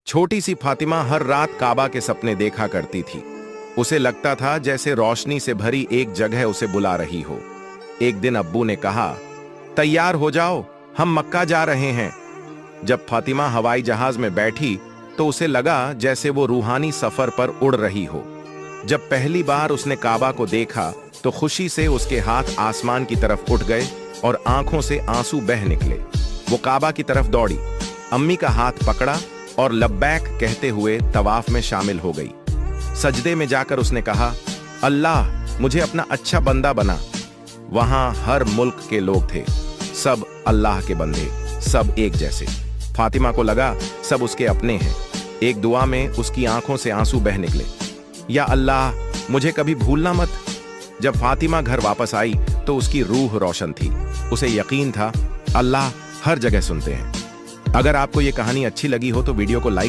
छोटी सी फातिमा हर रात काबा के सपने देखा करती थी। उसे लगता था जैसे रोशनी से भरी एक जगह उसे बुला रही हो। एक दिन अब्बू ने कहा, तैयार हो जाओ, हम मक्का जा रहे हैं। जब फातिमा हवाई जहाज में बैठी तो उसे लगा जैसे वो रूहानी सफर पर उड़ रही हो। जब पहली बार उसने काबा को देखा तो खुशी से उसके हाथ आसमान की तरफ उठ गए और आंखों से आंसू बह निकले। वो काबा की तरफ दौड़ी, अम्मी का हाथ पकड़ा और लब्बैक कहते हुए तवाफ में शामिल हो गई। सजदे में जाकर उसने कहा, अल्लाह मुझे अपना अच्छा बंदा बना। वहां हर मुल्क के लोग थे, सब अल्लाह के बंदे, सब एक जैसे। फातिमा को लगा सब उसके अपने हैं। एक दुआ में उसकी आंखों से आंसू बह निकले, या अल्लाह मुझे कभी भूलना मत। जब फातिमा घर वापस आई तो उसकी रूह रोशन थी। उसे यकीन था अल्लाह हर जगह सुनते हैं। अगर आपको ये कहानी अच्छी लगी हो तो वीडियो को लाइक